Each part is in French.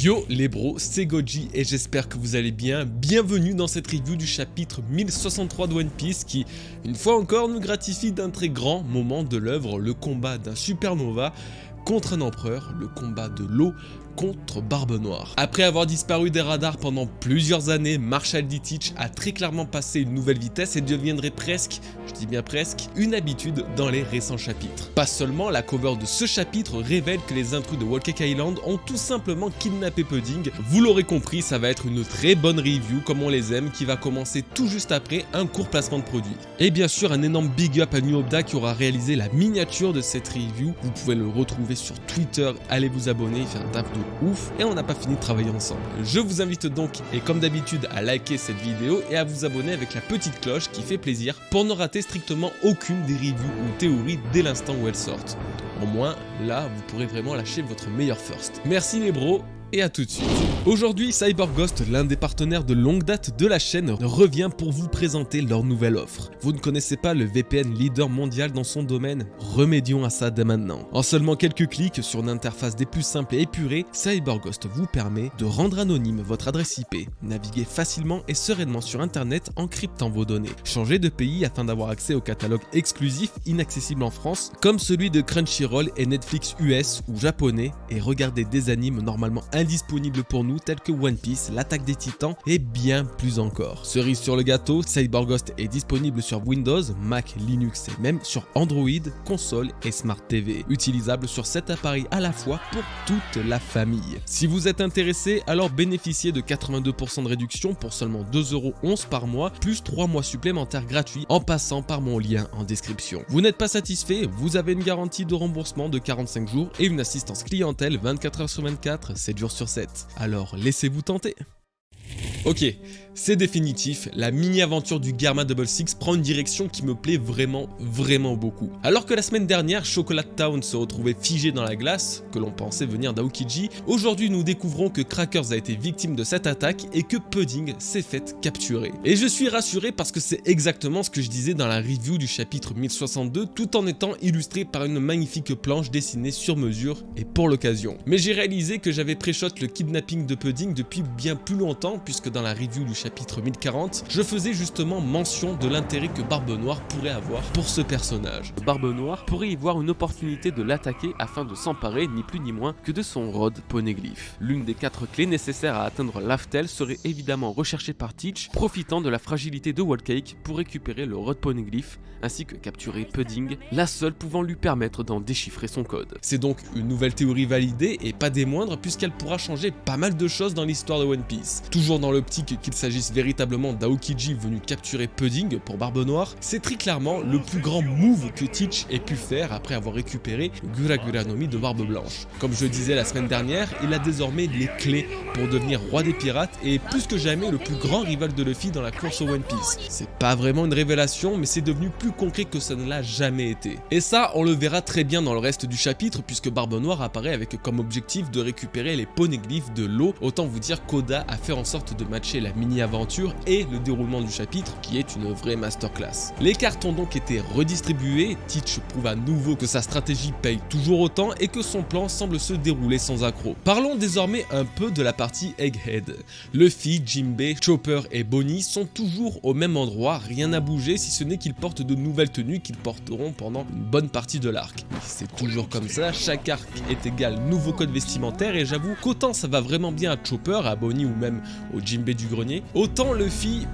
Yo les bros, c'est Goji et j'espère que vous allez bien. Bienvenue dans cette review du chapitre 1063 de One Piece qui, une fois encore, nous gratifie d'un très grand moment de l'œuvre, le combat d'un supernova contre un empereur, le combat de l'eau contre Barbe Noire. Après avoir disparu des radars pendant plusieurs années, Marshall D. Teach a très clairement passé une nouvelle vitesse et deviendrait presque, je dis bien presque, une habitude dans les récents chapitres. Pas seulement, la cover de ce chapitre révèle que les intrus de Whole Cake Island ont tout simplement kidnappé Pudding. Vous l'aurez compris, ça va être une très bonne review comme on les aime qui va commencer tout juste après un court placement de produit. Et bien sûr, un énorme big up à New Obda qui aura réalisé la miniature de cette review. Vous pouvez le retrouver sur Twitter, allez vous abonner, il fait un taf de ouf et on n'a pas fini de travailler ensemble. Je vous invite donc, et comme d'habitude, à liker cette vidéo et à vous abonner avec la petite cloche qui fait plaisir pour ne rater strictement aucune des reviews ou théories dès l'instant où elles sortent. Au moins, là, vous pourrez vraiment lâcher votre meilleur first. Merci les bros, et à tout de suite. Aujourd'hui, CyberGhost, l'un des partenaires de longue date de la chaîne, revient pour vous présenter leur nouvelle offre. Vous ne connaissez pas le VPN leader mondial dans son domaine? Remédions à ça dès maintenant. En seulement quelques clics sur une interface des plus simples et épurée, CyberGhost vous permet de rendre anonyme votre adresse IP, naviguer facilement et sereinement sur internet en cryptant vos données, changer de pays afin d'avoir accès au catalogue exclusif inaccessible en France, comme celui de Crunchyroll et Netflix US ou japonais, et regarder des animes normalement indisponibles pour nous tels que One Piece, l'Attaque des Titans et bien plus encore. Cerise sur le gâteau, CyberGhost est disponible sur Windows, Mac, Linux et même sur Android, console et Smart TV, utilisable sur 7 appareils à la fois pour toute la famille. Si vous êtes intéressé, alors bénéficiez de 82% de réduction pour seulement 2,11€ par mois, plus 3 mois supplémentaires gratuits en passant par mon lien en description. Vous n'êtes pas satisfait? Vous avez une garantie de remboursement de 45 jours et une assistance clientèle 24h sur 24, 7 jours sur 7. Alors laissez-vous tenter. Ok, c'est définitif, la mini-aventure du Garma Double Six prend une direction qui me plaît vraiment beaucoup. Alors que la semaine dernière, Chocolate Town se retrouvait figé dans la glace, que l'on pensait venir d'Aokiji, aujourd'hui nous découvrons que Crackers a été victime de cette attaque et que Pudding s'est fait capturer. Et je suis rassuré parce que c'est exactement ce que je disais dans la review du chapitre 1062, tout en étant illustré par une magnifique planche dessinée sur mesure et pour l'occasion. Mais j'ai réalisé que j'avais pré-shot le kidnapping de Pudding depuis bien plus longtemps, puisque dans la review du chapitre 1040, je faisais justement mention de l'intérêt que Barbe Noire pourrait avoir pour ce personnage. Barbe Noire pourrait y voir une opportunité de l'attaquer afin de s'emparer ni plus ni moins que de son rod poneglyph. L'une des 4 clés nécessaires à atteindre l'Aftel serait évidemment recherchée par Teach, profitant de la fragilité de Whole Cake pour récupérer le rod poneglyph ainsi que capturer Pudding, la seule pouvant lui permettre d'en déchiffrer son code. C'est donc une nouvelle théorie validée et pas des moindres puisqu'elle pourra changer pas mal de choses dans l'histoire de One Piece. Toujours dans l'optique qu'il s'agisse véritablement d'Aokiji venu capturer Pudding pour Barbe Noire, c'est très clairement le plus grand move que Teach ait pu faire après avoir récupéré Gura Gura no Mi de Barbe Blanche. Comme je le disais la semaine dernière, il a désormais les clés pour devenir roi des pirates et plus que jamais le plus grand rival de Luffy dans la course au One Piece. C'est pas vraiment une révélation mais c'est devenu plus concret que ça ne l'a jamais été. Et ça on le verra très bien dans le reste du chapitre puisque Barbe Noire apparaît avec comme objectif de récupérer les poneglyphes de l'eau. Autant vous dire qu'Oda a fait en sorte de matcher la mini-aventure et le déroulement du chapitre qui est une vraie masterclass. Les cartes ont donc été redistribuées, Teach prouve à nouveau que sa stratégie paye toujours autant et que son plan semble se dérouler sans accroc. Parlons désormais un peu de la partie Egghead. Luffy, Jinbei, Chopper et Bonnie sont toujours au même endroit, rien n'a bougé si ce n'est qu'ils portent de nouvelles tenues qu'ils porteront pendant une bonne partie de l'arc. C'est toujours comme ça, chaque arc est égal nouveau code vestimentaire et j'avoue qu'autant ça va vraiment bien à Chopper, à Bonnie ou même au Jinbei du grenier, autant Luffy...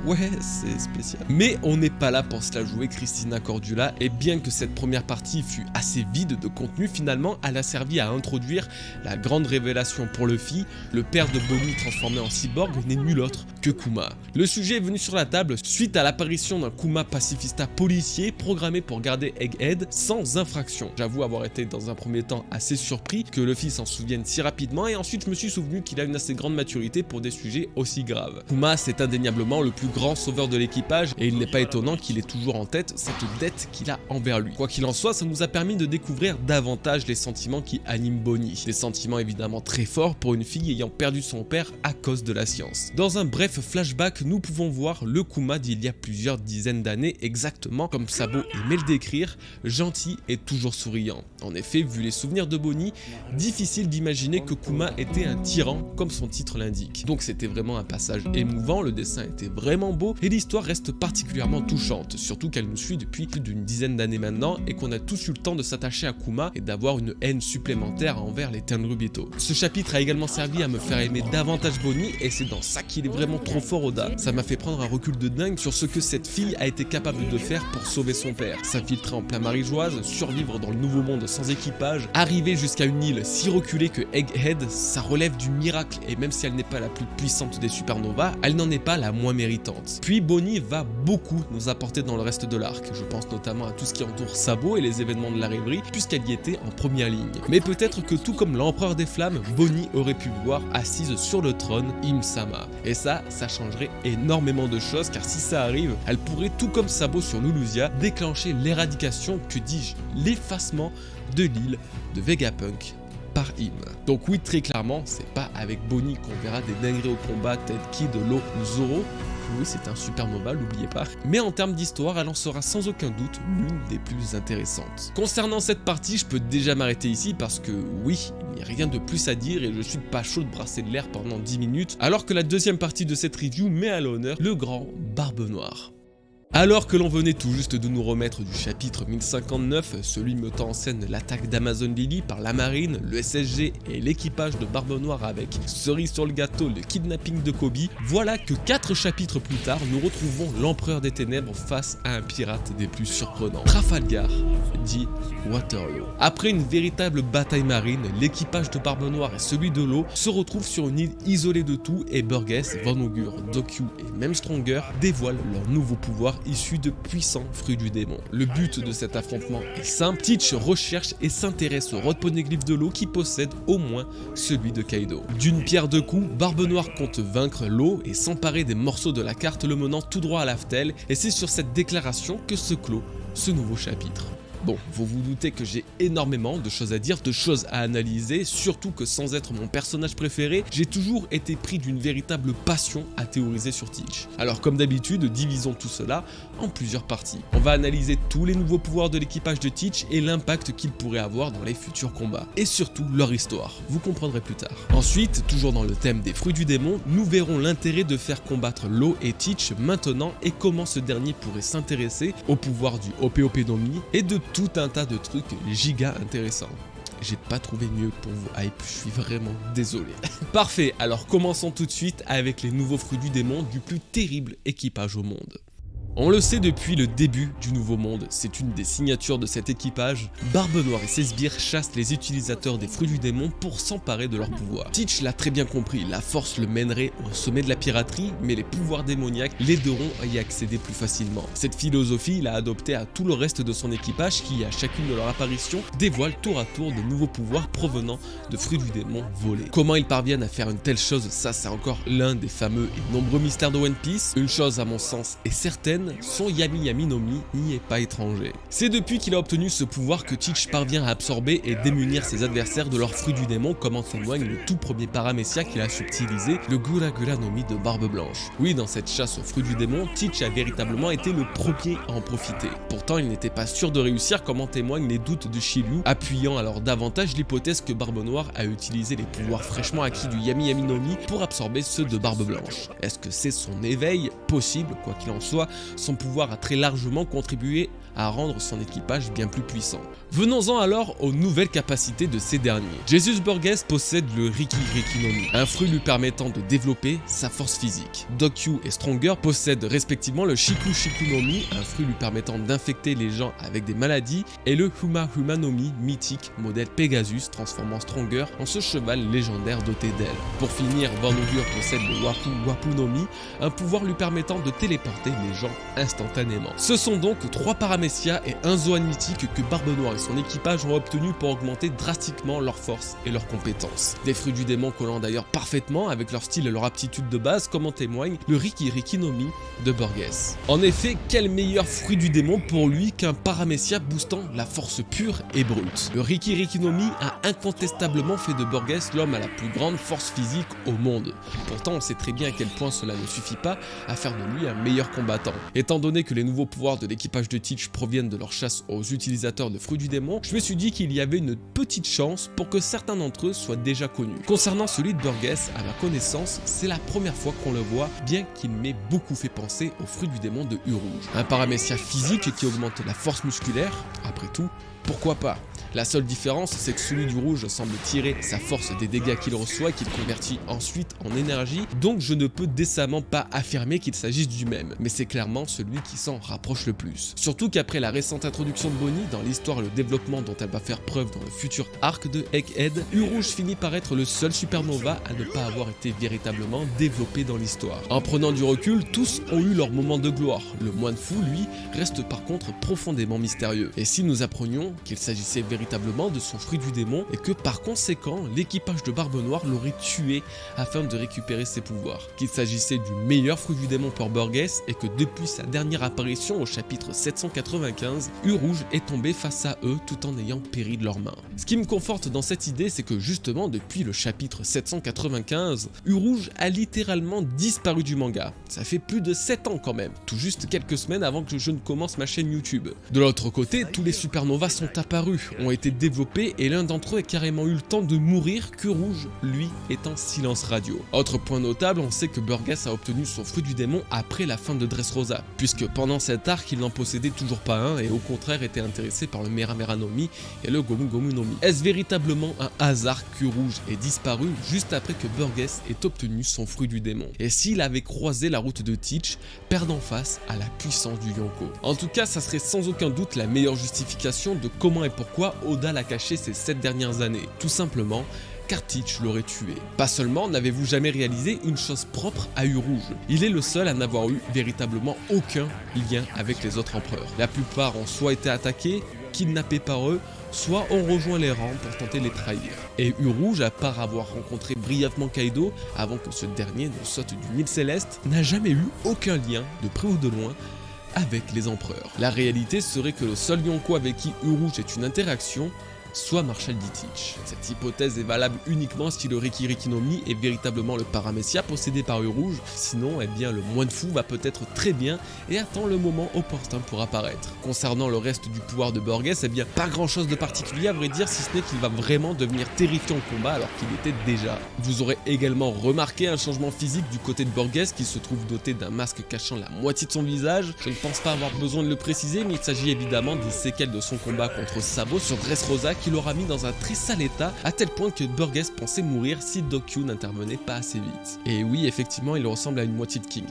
ouais, c'est spécial. Mais on n'est pas là pour se la jouer Christina Cordula, et bien que cette première partie fut assez vide de contenu, finalement, elle a servi à introduire la grande révélation pour Luffy. Le père de Bonnie transformé en cyborg n'est nul autre que Kuma. Le sujet est venu sur la table suite à l'apparition d'un Kuma pacifista policier programmé pour garder Egghead sans infraction. J'avoue avoir été dans un premier temps assez surpris que Luffy s'en souvienne si rapidement, et ensuite je me suis souvenu qu'il a une assez grande maturité pour des sujets aussi graves. Kuma c'est indéniablement le plus grand sauveur de l'équipage et il n'est pas étonnant qu'il ait toujours en tête cette dette qu'il a envers lui. Quoi qu'il en soit, ça nous a permis de découvrir davantage les sentiments qui animent Bonnie. Des sentiments évidemment très forts pour une fille ayant perdu son père à cause de la science. Dans un bref flashback, nous pouvons voir le Kuma d'il y a plusieurs dizaines d'années, exactement comme Sabo aimait le décrire, gentil et toujours souriant. En effet, vu les souvenirs de Bonnie, difficile d'imaginer que Kuma était un tyran comme son titre l'indique. Donc c'était vraiment un passage émouvant, le dessin était vraiment beau et l'histoire reste particulièrement touchante, surtout qu'elle nous suit depuis plus d'une dizaine d'années maintenant et qu'on a tous eu le temps de s'attacher à Kuma et d'avoir une haine supplémentaire envers les Tenryubito. Ce chapitre a également servi à me faire aimer davantage Bonnie et c'est dans ça qu'il est vraiment trop fort Oda. Ça m'a fait prendre un recul de dingue sur ce que cette fille a été capable de faire pour sauver son père. S'infiltrer en plein marégeoise, survivre dans le nouveau monde sans équipage, arriver jusqu'à une île si reculée que Egghead, ça relève du miracle et même si elle n'est pas la plus puissante des supernovas, elle n'en est pas la moins méritante. Puis Bonnie va beaucoup nous apporter dans le reste de l'arc. Je pense notamment à tout ce qui entoure Sabo et les événements de la rêverie puisqu'elle y était en première ligne. Mais peut-être que tout comme l'empereur des flammes, Bonnie aurait pu voir assise sur le trône Im-sama. Et ça changerait énormément de choses car si ça arrive, elle pourrait tout comme Sabo sur Lulusia déclencher l'éradication, que dis-je, l'effacement de l'île de Vegapunk par Im. Donc oui, très clairement, c'est pas avec Bonnie qu'on verra des dingueries au combat tels Kid, Law ou Zoro. Oui, c'est un supernova, n'oubliez pas. Mais en termes d'histoire, elle en sera sans aucun doute l'une des plus intéressantes. Concernant cette partie, je peux déjà m'arrêter ici parce que oui, il n'y a rien de plus à dire et je suis pas chaud de brasser de l'air pendant 10 minutes, alors que la deuxième partie de cette review met à l'honneur le grand Barbe Noire. Alors que l'on venait tout juste de nous remettre du chapitre 1059, celui mettant en scène l'attaque d'Amazon Lily par la marine, le SSG et l'équipage de Barbe Noire avec cerise sur le gâteau, le kidnapping de Kobe, voilà que 4 chapitres plus tard, nous retrouvons l'Empereur des Ténèbres face à un pirate des plus surprenants, Trafalgar, dit Waterloo. Après une véritable bataille marine, l'équipage de Barbe Noire et celui de l'eau se retrouvent sur une île isolée de tout et Burgess, Von Augur, Dokyu et même Stronger dévoilent leur nouveau pouvoir issu de puissants fruits du démon. Le but de cet affrontement est simple, Teach recherche et s'intéresse au rod poneglyph de l'eau qui possède au moins celui de Kaido. D'une pierre deux coups, Barbe Noire compte vaincre l'eau et s'emparer des morceaux de la carte le menant tout droit à l'Aftel et c'est sur cette déclaration que se clôt ce nouveau chapitre. Bon, vous vous doutez que j'ai énormément de choses à dire, de choses à analyser, surtout que sans être mon personnage préféré, j'ai toujours été pris d'une véritable passion à théoriser sur Teach. Alors comme d'habitude, divisons tout cela en plusieurs parties. On va analyser tous les nouveaux pouvoirs de l'équipage de Teach et l'impact qu'ils pourraient avoir dans les futurs combats. Et surtout leur histoire, vous comprendrez plus tard. Ensuite, toujours dans le thème des fruits du démon, nous verrons l'intérêt de faire combattre Law et Teach maintenant et comment ce dernier pourrait s'intéresser au pouvoir du Ope no Mi et de tout un tas de trucs giga intéressants. J'ai pas trouvé mieux pour vous hype, je suis vraiment désolé. Parfait, alors commençons tout de suite avec les nouveaux fruits du démon du plus terrible équipage au monde. On le sait depuis le début du Nouveau Monde, c'est une des signatures de cet équipage, Barbe Noire et ses sbires chassent les utilisateurs des fruits du démon pour s'emparer de leur pouvoir. Teach l'a très bien compris, la force le mènerait au sommet de la piraterie, mais les pouvoirs démoniaques l'aideront à y accéder plus facilement. Cette philosophie, il a adopté à tout le reste de son équipage qui, à chacune de leurs apparitions, dévoile tour à tour de nouveaux pouvoirs provenant de fruits du démon volés. Comment ils parviennent à faire une telle chose, ça c'est encore l'un des fameux et nombreux mystères de One Piece. Une chose à mon sens est certaine, son Yami Yami no Mi n'y est pas étranger. C'est depuis qu'il a obtenu ce pouvoir que Teach parvient à absorber et démunir ses adversaires de leurs fruits du démon, comme en témoigne le tout premier paramécia qu'il a subtilisé, le Gura Gura no Mi de Barbe Blanche. Oui, dans cette chasse aux fruits du démon, Teach a véritablement été le premier à en profiter. Pourtant, il n'était pas sûr de réussir, comme en témoignent les doutes de Shiryu, appuyant alors davantage l'hypothèse que Barbe Noire a utilisé les pouvoirs fraîchement acquis du Yami Yami no Mi pour absorber ceux de Barbe Blanche. Est-ce que c'est son éveil? Possible, quoi qu'il en soit, son pouvoir a très largement contribué à rendre son équipage bien plus puissant. Venons-en alors aux nouvelles capacités de ces derniers. Jesus Burgess possède le Riki Riki no Mi, un fruit lui permettant de développer sa force physique. Dokyu et Stronger possèdent respectivement le Shiku Shiku no Mi, un fruit lui permettant d'infecter les gens avec des maladies, et le Huma Huma no Mi mythique modèle Pegasus transformant Stronger en ce cheval légendaire doté d'ailes. Pour finir, Von Augur possède le Wapu Wapu no Mi, un pouvoir lui permettant de téléporter les gens instantanément. Ce sont donc 3 paramètres paramécia est un Zoan mythique que Barbe Noire et son équipage ont obtenu pour augmenter drastiquement leur force et leurs compétences. Des fruits du démon collant d'ailleurs parfaitement avec leur style et leur aptitude de base, comme en témoigne le Riki Riki no Mi de Burgess. En effet, quel meilleur fruit du démon pour lui qu'un paramécia boostant la force pure et brute. Le Riki Riki no Mi a incontestablement fait de Burgess l'homme à la plus grande force physique au monde. Pourtant, on sait très bien à quel point cela ne suffit pas à faire de lui un meilleur combattant. Étant donné que les nouveaux pouvoirs de l'équipage de Teach proviennent de leur chasse aux utilisateurs de fruits du démon, je me suis dit qu'il y avait une petite chance pour que certains d'entre eux soient déjà connus. Concernant celui de Burgess, à ma connaissance, c'est la première fois qu'on le voit, bien qu'il m'ait beaucoup fait penser au fruit du démon de U-Rouge. Un paramécia physique qui augmente la force musculaire, après tout, pourquoi pas? La seule différence, c'est que celui du rouge semble tirer sa force des dégâts qu'il reçoit et qu'il convertit ensuite en énergie, donc je ne peux décemment pas affirmer qu'il s'agisse du même, mais c'est clairement celui qui s'en rapproche le plus. Surtout qu'après la récente introduction de Bonnie dans l'histoire et le développement dont elle va faire preuve dans le futur arc de Egghead, U-Rouge finit par être le seul supernova à ne pas avoir été véritablement développé dans l'histoire. En prenant du recul, tous ont eu leur moment de gloire. Le moine fou, lui, reste par contre profondément mystérieux. Et si nous apprenions qu'il s'agissait véritablement de son fruit du démon et que par conséquent l'équipage de Barbe Noire l'aurait tué afin de récupérer ses pouvoirs, qu'il s'agissait du meilleur fruit du démon pour Burgess et que depuis sa dernière apparition au chapitre 795, U-Rouge est tombé face à eux tout en ayant péri de leurs mains. Ce qui me conforte dans cette idée, c'est que justement depuis le chapitre 795, U-Rouge a littéralement disparu du manga. Ça fait plus de 7 ans quand même, tout juste quelques semaines avant que je ne commence ma chaîne YouTube. De l'autre côté, tous les supernovas sont apparus, ont été développés et l'un d'entre eux a carrément eu le temps de mourir, que Rouge, lui, est en silence radio. Autre point notable, on sait que Burgess a obtenu son fruit du démon après la fin de Dressrosa, puisque pendant cet arc il n'en possédait toujours pas un et au contraire était intéressé par le Mera Mera no Mi et le Gomu Gomu no Mi. Est-ce véritablement un hasard que Rouge ait disparu juste après que Burgess ait obtenu son fruit du démon? Et s'il avait croisé la route de Teach, perdant face à la puissance du Yonko? En tout cas, ça serait sans aucun doute la meilleure justification de comment et pourquoi Oda l'a caché ces 7 dernières années. Tout simplement car Teach l'aurait tué. Pas seulement n'avez-vous jamais réalisé une chose propre à U-Rouge, il est le seul à n'avoir eu véritablement aucun lien avec les autres empereurs. La plupart ont soit été attaqués, kidnappés par eux, soit ont rejoint les rangs pour tenter de les trahir. Et U-Rouge, à part avoir rencontré brièvement Kaido avant que ce dernier ne saute du Nil Céleste, n'a jamais eu aucun lien, de près ou de loin, avec les empereurs. La réalité serait que le seul Yonko avec qui U-Rouge est une interaction soit Marshall D. Teach. Cette hypothèse est valable uniquement si le Riki Riki no Mi est véritablement le paramécia possédé par U-Rouge, sinon eh bien le moine fou va peut-être très bien et attend le moment opportun pour apparaître. Concernant le reste du pouvoir de Burgess, eh bien pas grand chose de particulier à vrai dire, si ce n'est qu'il va vraiment devenir terrifiant au combat alors qu'il était déjà. Vous aurez également remarqué un changement physique du côté de Burgess qui se trouve doté d'un masque cachant la moitié de son visage. Je ne pense pas avoir besoin de le préciser, mais il s'agit évidemment des séquelles de son combat contre Sabo sur Dressrosa qui l'aura mis dans un très sale état, à tel point que Burgess pensait mourir si Dokyu n'intervenait pas assez vite. Et oui, effectivement, il ressemble à une moitié de King.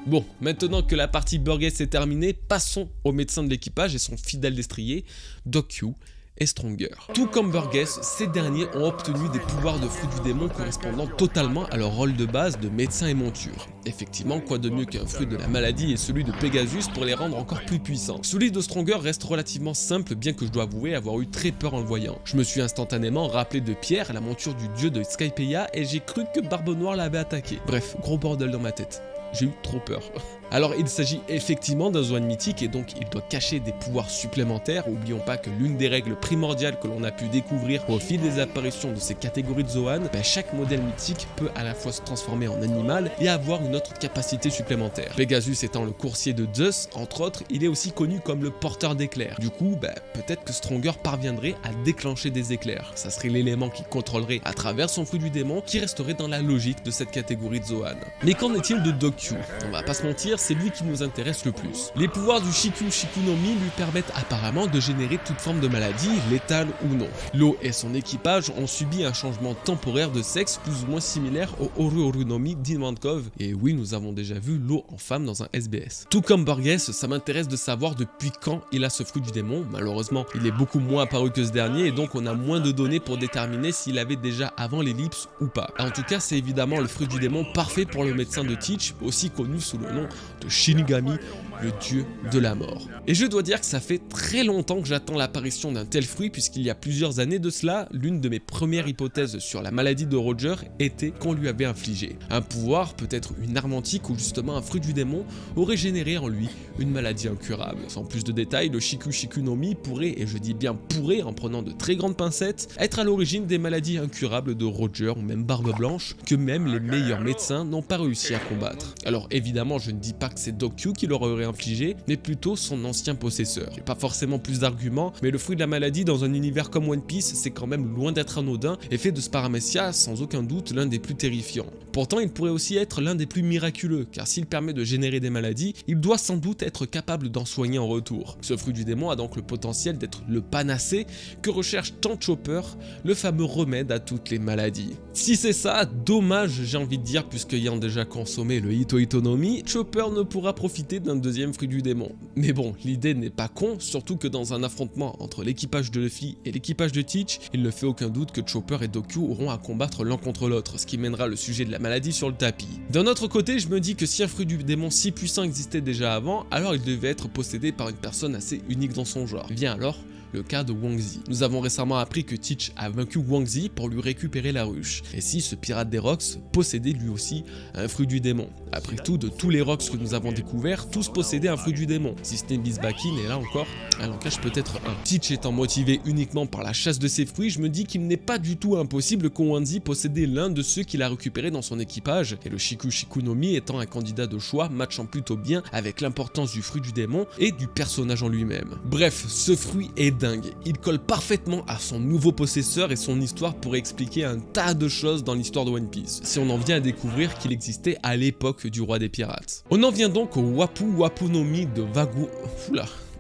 Bon, maintenant que la partie Burgess est terminée, passons au médecin de l'équipage et son fidèle destrier, Dokyu et Stronger. Tout comme Burgess, ces derniers ont obtenu des pouvoirs de fruit du démon correspondant totalement à leur rôle de base de médecin et monture. Effectivement, quoi de mieux qu'un fruit de la maladie et celui de Pegasus pour les rendre encore plus puissants. Celui de Stronger reste relativement simple, bien que je dois avouer avoir eu très peur en le voyant. Je me suis instantanément rappelé de Pierre, la monture du dieu de Skypiea, et j'ai cru que Barbe Noire l'avait attaqué. Bref, gros bordel dans ma tête. J'ai eu trop peur. Alors il s'agit effectivement d'un Zoan mythique et donc il doit cacher des pouvoirs supplémentaires. Oublions pas que l'une des règles primordiales que l'on a pu découvrir au fil des apparitions de ces catégories de Zoan, chaque modèle mythique peut à la fois se transformer en animal et avoir une autre capacité supplémentaire. Pegasus étant le coursier de Zeus, entre autres, il est aussi connu comme le porteur d'éclairs. Du coup, peut-être que Stronger parviendrait à déclencher des éclairs. Ça serait l'élément qui contrôlerait à travers son fruit du démon qui resterait dans la logique de cette catégorie de Zoan. Mais qu'en est-il de Dokyu? On va pas se mentir, c'est lui qui nous intéresse le plus. Les pouvoirs du Shiku Shiku no Mi lui permettent apparemment de générer toute forme de maladie, létale ou non. Lo et son équipage ont subi un changement temporaire de sexe plus ou moins similaire au Oru Oru no Mi d'Invankov, et oui, nous avons déjà vu Lo en femme dans un SBS. Tout comme Burgess, ça m'intéresse de savoir depuis quand il a ce fruit du démon. Malheureusement, il est beaucoup moins apparu que ce dernier, et donc on a moins de données pour déterminer s'il avait déjà avant l'ellipse ou pas. En tout cas, c'est évidemment le fruit du démon parfait pour le médecin de Teach, aussi connu sous le nom de Shinigami, le dieu de la mort. Et je dois dire que ça fait très longtemps que j'attends l'apparition d'un tel fruit, puisqu'il y a plusieurs années de cela, l'une de mes premières hypothèses sur la maladie de Roger était qu'on lui avait infligé un pouvoir, peut-être une arme antique ou justement un fruit du démon, aurait généré en lui une maladie incurable. Sans plus de détails, le Shiku Shiku no Mi pourrait, et je dis bien pourrait en prenant de très grandes pincettes, être à l'origine des maladies incurables de Roger ou même Barbe Blanche, que même les meilleurs médecins n'ont pas réussi à combattre. Alors évidemment, je ne dis pas que c'est Dokkyu qui leur aurait infligé, mais plutôt son ancien possesseur. J'ai pas forcément plus d'arguments, mais le fruit de la maladie dans un univers comme One Piece, c'est quand même loin d'être anodin et fait de ce paramécia sans aucun doute l'un des plus terrifiants. Pourtant, il pourrait aussi être l'un des plus miraculeux, car s'il permet de générer des maladies, il doit sans doute être capable d'en soigner en retour. Ce fruit du démon a donc le potentiel d'être le panacée que recherche tant Chopper, le fameux remède à toutes les maladies. Si c'est ça, dommage j'ai envie de dire, puisqu'ayant déjà consommé le Ito Ito no Mi, Chopper ne pourra profiter d'un deuxième fruit du démon. Mais bon, l'idée n'est pas con, surtout que dans un affrontement entre l'équipage de Luffy et l'équipage de Teach, il ne fait aucun doute que Chopper et Dokkyu auront à combattre l'un contre l'autre, ce qui mènera le sujet de la maladie sur le tapis. D'un autre côté, je me dis que si un fruit du démon si puissant existait déjà avant, alors il devait être possédé par une personne assez unique dans son genre. Vient alors le cas de Wang Zi. Nous avons récemment appris que Teach a vaincu Wang Zi pour lui récupérer la ruche. Et si ce pirate des Rocks possédait lui aussi un fruit du démon? Après tout, de tous les Rocks que nous avons découverts, tous possédaient un fruit du démon. Si ce n'est Bisbakin, et là encore, elle en cache peut-être un. Teach étant motivé uniquement par la chasse de ses fruits, je me dis qu'il n'est pas du tout impossible que Wang Zi possédait l'un de ceux qu'il a récupéré dans son équipage, et le Shiku Shiku no Mi étant un candidat de choix matchant plutôt bien avec l'importance du fruit du démon et du personnage en lui-même. Bref, ce fruit est dingue. Il colle parfaitement à son nouveau possesseur et son histoire pourrait expliquer un tas de choses dans l'histoire de One Piece, si on en vient à découvrir qu'il existait à l'époque du roi des pirates. On en vient donc au Wapu Wapu no Mi de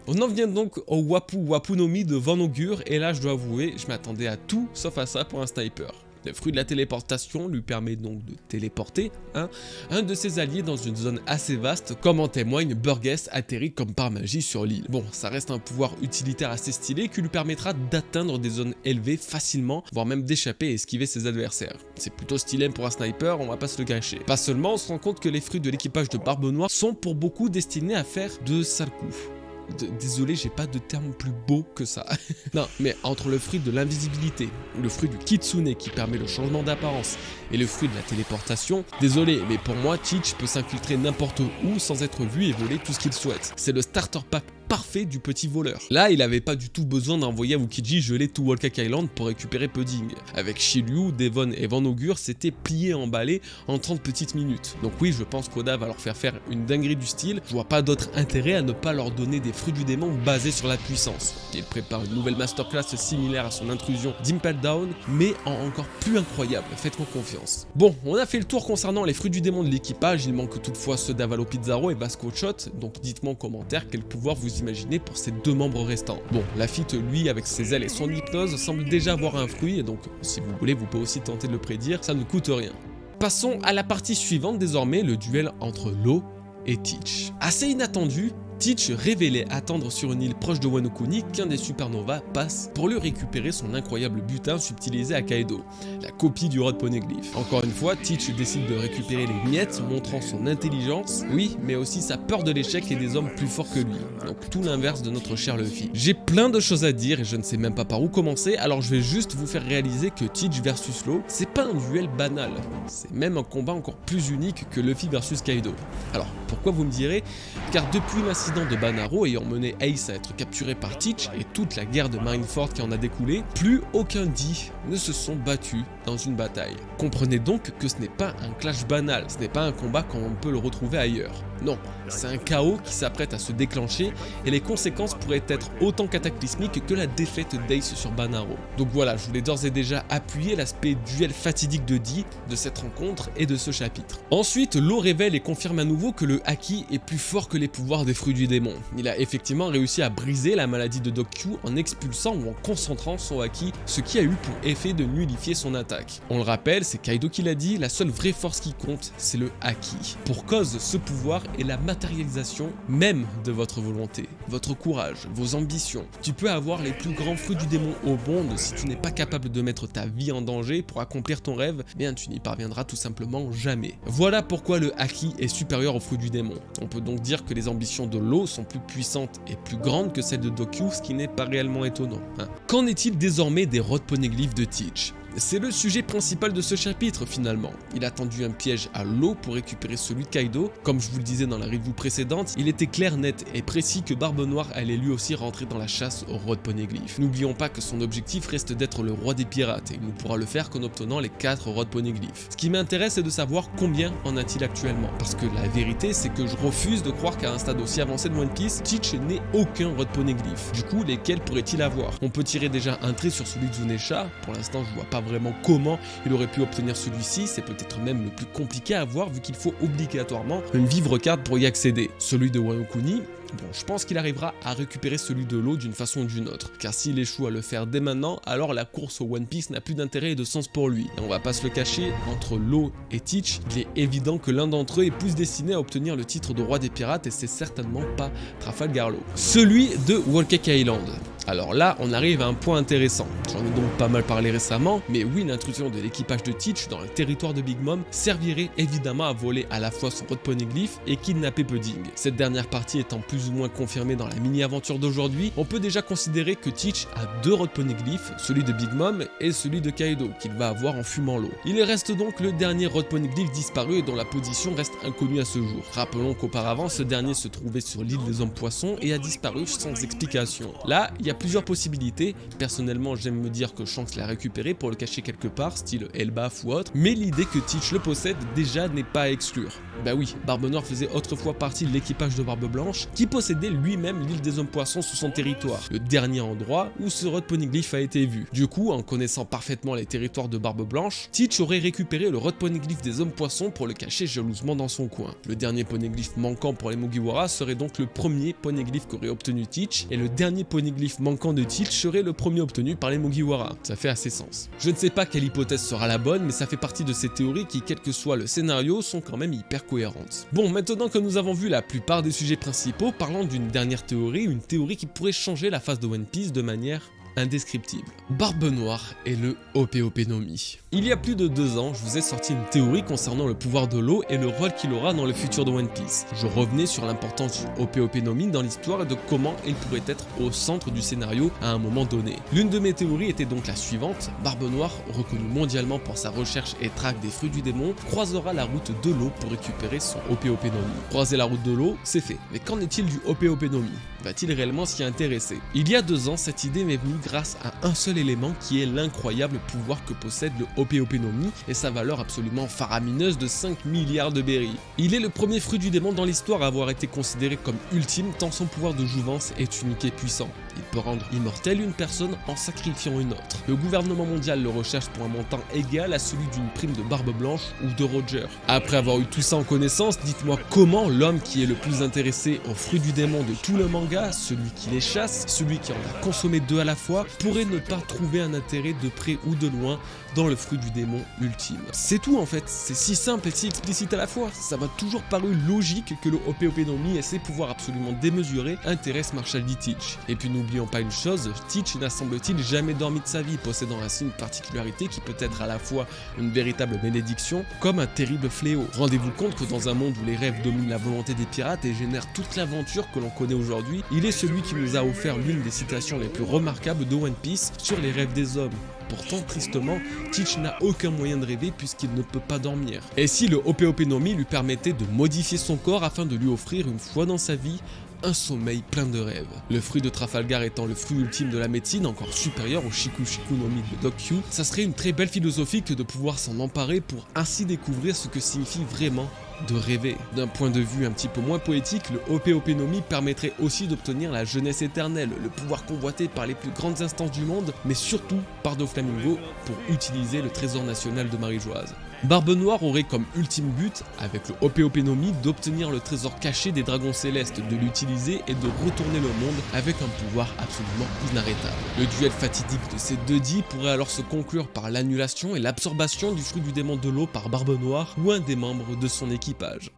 On en vient donc au Wapu Wapu no Mi de Van Augure, et là je dois avouer, je m'attendais à tout sauf à ça pour un sniper. Le fruit de la téléportation lui permet donc de téléporter un de ses alliés dans une zone assez vaste, comme en témoigne Burgess atterri comme par magie sur l'île. Bon, ça reste un pouvoir utilitaire assez stylé qui lui permettra d'atteindre des zones élevées facilement, voire même d'échapper et esquiver ses adversaires. C'est plutôt stylé pour un sniper, on va pas se le cacher. Pas seulement, on se rend compte que les fruits de l'équipage de Barbe Noire sont pour beaucoup destinés à faire de sales coups. Désolé, j'ai pas de terme plus beau que ça. Non, mais entre le fruit de l'invisibilité, le fruit du kitsune qui permet le changement d'apparence, et le fruit de la téléportation, désolé, mais pour moi, Teach peut s'infiltrer n'importe où sans être vu et voler tout ce qu'il souhaite. C'est le starter pack parfait du petit voleur. Là, il avait pas du tout besoin d'envoyer Aokiji geler tout Whole Cake Island pour récupérer Pudding. Avec Shiryu, Devon et Van Augure, c'était plié et emballé en 30 petites minutes. Donc oui, je pense qu'Oda va leur faire une dinguerie du style. Je vois pas d'autre intérêt à ne pas leur donner des fruits du démon basés sur la puissance. Il prépare une nouvelle masterclass similaire à son intrusion d'Impel Down, mais en encore plus incroyable, faites-moi confiance. Bon, on a fait le tour concernant les fruits du démon de l'équipage, il manque toutefois ceux d'Avalo Pizarro et Vasco Shot, donc dites-moi en commentaire quel pouvoir vous imaginez pour ces deux membres restants. Bon, Lafitte, lui, avec ses ailes et son hypnose, semble déjà avoir un fruit, et donc si vous voulez, vous pouvez aussi tenter de le prédire, ça ne coûte rien. Passons à la partie suivante désormais, le duel entre Law et Teach. Assez inattendu, Teach révélait attendre sur une île proche de Wano Kuni qu'un des supernovas passe pour lui récupérer son incroyable butin subtilisé à Kaido, la copie du Rod Poneglyph. Encore une fois, Teach décide de récupérer les miettes, montrant son intelligence, oui, mais aussi sa peur de l'échec et des hommes plus forts que lui. Donc tout l'inverse de notre cher Luffy. J'ai plein de choses à dire et je ne sais même pas par où commencer, alors je vais juste vous faire réaliser que Teach versus Law, c'est pas un duel banal, c'est même un combat encore plus unique que Luffy versus Kaido. Alors, pourquoi vous me direz? Car depuis l'incident de Banaro ayant mené Ace à être capturé par Teach et toute la guerre de Marineford qui en a découlé, plus aucun D ne se sont battus dans une bataille. Comprenez donc que ce n'est pas un clash banal, ce n'est pas un combat comme on peut le retrouver ailleurs. Non, c'est un chaos qui s'apprête à se déclencher et les conséquences pourraient être autant cataclysmiques que la défaite d'Ace sur Banaro. Donc voilà, je voulais d'ores et déjà appuyer l'aspect duel fatidique de D de cette rencontre et de ce chapitre. Ensuite, Law révèle et confirme à nouveau que le Haki est plus fort que les pouvoirs des fruits du démon. Il a effectivement réussi à briser la maladie de Dokkyu en expulsant ou en concentrant son Haki, ce qui a eu pour effet de nullifier son attaque. On le rappelle, c'est Kaido qui l'a dit, la seule vraie force qui compte, c'est le Haki. Pour cause, ce pouvoir est la matérialisation même de votre volonté, votre courage, vos ambitions. Tu peux avoir les plus grands fruits du démon au monde, si tu n'es pas capable de mettre ta vie en danger pour accomplir ton rêve, bien tu n'y parviendras tout simplement jamais. Voilà pourquoi le haki est supérieur au fruit du démon. On peut donc dire que les ambitions de Law sont plus puissantes et plus grandes que celles de Dokyu, ce qui n'est pas réellement étonnant, hein. Qu'en est-il désormais des Rod Poneglyphs de Teach? C'est le sujet principal de ce chapitre finalement. Il a tendu un piège à Law pour récupérer celui de Kaido. Comme je vous le disais dans la review précédente, il était clair, net et précis que Barbe Noire allait lui aussi rentrer dans la chasse aux Rod Poneglyphs. N'oublions pas que son objectif reste d'être le roi des pirates et il ne pourra le faire qu'en obtenant les 4 Rod Poneglyphs. Ce qui m'intéresse c'est de savoir combien en a-t-il actuellement. Parce que la vérité c'est que je refuse de croire qu'à un stade aussi avancé de One Piece, Teach n'ait aucun Rod Poneglyph. Du coup, lesquels pourrait-il avoir? On peut tirer déjà un trait sur celui de Zunesha. Pour l'instant, je vois pas vraiment comment il aurait pu obtenir celui-ci, c'est peut-être même le plus compliqué à avoir vu qu'il faut obligatoirement une vivre carte pour y accéder. Celui de Wano Kuni, bon, je pense qu'il arrivera à récupérer celui de Law d'une façon ou d'une autre, car s'il échoue à le faire dès maintenant, alors la course au One Piece n'a plus d'intérêt et de sens pour lui. Et on va pas se le cacher, entre Law et Teach, il est évident que l'un d'entre eux est plus destiné à obtenir le titre de roi des pirates et c'est certainement pas Trafalgar Law. Celui de Whole Cake Island. Alors là, on arrive à un point intéressant. J'en ai donc pas mal parlé récemment, mais oui, l'intrusion de l'équipage de Teach dans le territoire de Big Mom servirait évidemment à voler à la fois son Rod Poneglyph et kidnapper Pudding. Cette dernière partie étant plus ou moins confirmée dans la mini-aventure d'aujourd'hui, on peut déjà considérer que Teach a 2 Rod Poneglyphs, celui de Big Mom et celui de Kaido, qu'il va avoir en fumant l'eau. Il reste donc le dernier Rod Poneglyph disparu et dont la position reste inconnue à ce jour. Rappelons qu'auparavant, ce dernier se trouvait sur l'île des hommes poissons et a disparu sans explication. Là, il y a plusieurs possibilités. Personnellement, j'aime me dire que Shanks l'a récupéré pour le cacher quelque part, style Elbaf ou autre, mais l'idée que Teach le possède déjà n'est pas à exclure. Bah oui, Barbe Noire faisait autrefois partie de l'équipage de Barbe Blanche, qui possédait lui-même l'île des hommes poissons sous son territoire, le dernier endroit où ce Rod Poneglyph a été vu. Du coup, en connaissant parfaitement les territoires de Barbe Blanche, Teach aurait récupéré le Rod Poneglyph des hommes poissons pour le cacher jalousement dans son coin. Le dernier Poneglyph manquant pour les Mugiwara serait donc le premier Poneglyph qu'aurait obtenu Teach, et le dernier Poneglyph manquant de Teach serait le premier obtenu par les Mugiwara. Ça fait assez sens. Je ne sais pas quelle hypothèse sera la bonne, mais ça fait partie de ces théories qui, quel que soit le scénario, sont quand même hyper cohérentes. Bon, maintenant que nous avons vu la plupart des sujets principaux, parlons d'une dernière théorie, une théorie qui pourrait changer la face de One Piece de manière indescriptible. Barbe Noire et le Ope no Mi. Il y a plus de 2 ans, je vous ai sorti une théorie concernant le pouvoir de l'eau et le rôle qu'il aura dans le futur de One Piece. Je revenais sur l'importance du Ope no Mi dans l'histoire et de comment il pourrait être au centre du scénario à un moment donné. L'une de mes théories était donc la suivante: Barbe Noire, reconnu mondialement pour sa recherche et traque des fruits du démon, croisera la route de l'eau pour récupérer son Ope no Mi. Croiser la route de l'eau, c'est fait. Mais qu'en est-il du Ope no Mi? Va-t-il réellement s'y intéresser? Il y a 2 ans, cette idée m'est venue grâce à un seul élément qui est l'incroyable pouvoir que possède le Ope no Mi et sa valeur absolument faramineuse de 5 milliards de berries. Il est le premier fruit du démon dans l'histoire à avoir été considéré comme ultime tant son pouvoir de jouvence est unique et puissant. Il peut rendre immortelle une personne en sacrifiant une autre. Le gouvernement mondial le recherche pour un montant égal à celui d'une prime de Barbe Blanche ou de Roger. Après avoir eu tout ça en connaissance, dites-moi comment l'homme qui est le plus intéressé aux fruits du démon de tout le manga, celui qui les chasse, celui qui en a consommé 2 à la fois, pourrait ne pas trouver un intérêt de près ou de loin dans le fruit du démon ultime. C'est tout en fait, c'est si simple et si explicite à la fois. Ça m'a toujours paru logique que le Ope no Mi et ses pouvoirs absolument démesurés intéressent Marshall D. Teach. Et puis n'oublions pas une chose, Teach n'a semble-t-il jamais dormi de sa vie, possédant ainsi une particularité qui peut être à la fois une véritable bénédiction comme un terrible fléau. Rendez-vous compte que dans un monde où les rêves dominent la volonté des pirates et génèrent toute l'aventure que l'on connaît aujourd'hui, il est celui qui nous a offert l'une des citations les plus remarquables de One Piece sur les rêves des hommes. Pourtant, tristement, Teach n'a aucun moyen de rêver puisqu'il ne peut pas dormir. Et si le Ope no Mi lui permettait de modifier son corps afin de lui offrir une fois dans sa vie un sommeil plein de rêves. Le fruit de Trafalgar étant le fruit ultime de la médecine, encore supérieur au Shiku Shiku no Mi de Dokyu, ça serait une très belle philosophie que de pouvoir s'en emparer pour ainsi découvrir ce que signifie vraiment de rêver. D'un point de vue un petit peu moins poétique, le Ope no Mi permettrait aussi d'obtenir la jeunesse éternelle, le pouvoir convoité par les plus grandes instances du monde, mais surtout par Doflamingo pour utiliser le trésor national de Marie-Joise. Barbe Noire aurait comme ultime but, avec le Ope no Mi, d'obtenir le trésor caché des dragons célestes, de l'utiliser et de retourner le monde avec un pouvoir absolument inarrêtable. Le duel fatidique de ces 2 dits pourrait alors se conclure par l'annulation et l'absorption du fruit du démon de l'eau par Barbe Noire ou un des membres de son équipage.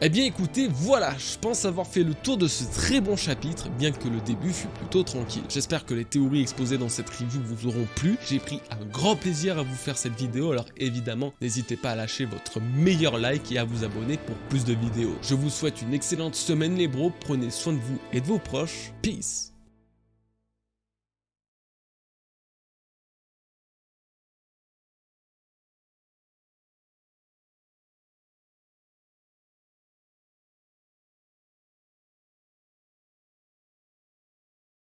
Eh bien écoutez, voilà, je pense avoir fait le tour de ce très bon chapitre, bien que le début fut plutôt tranquille. J'espère que les théories exposées dans cette review vous auront plu. J'ai pris un grand plaisir à vous faire cette vidéo, alors évidemment, n'hésitez pas à lâcher votre meilleur like et à vous abonner pour plus de vidéos. Je vous souhaite une excellente semaine les bros, prenez soin de vous et de vos proches. Peace.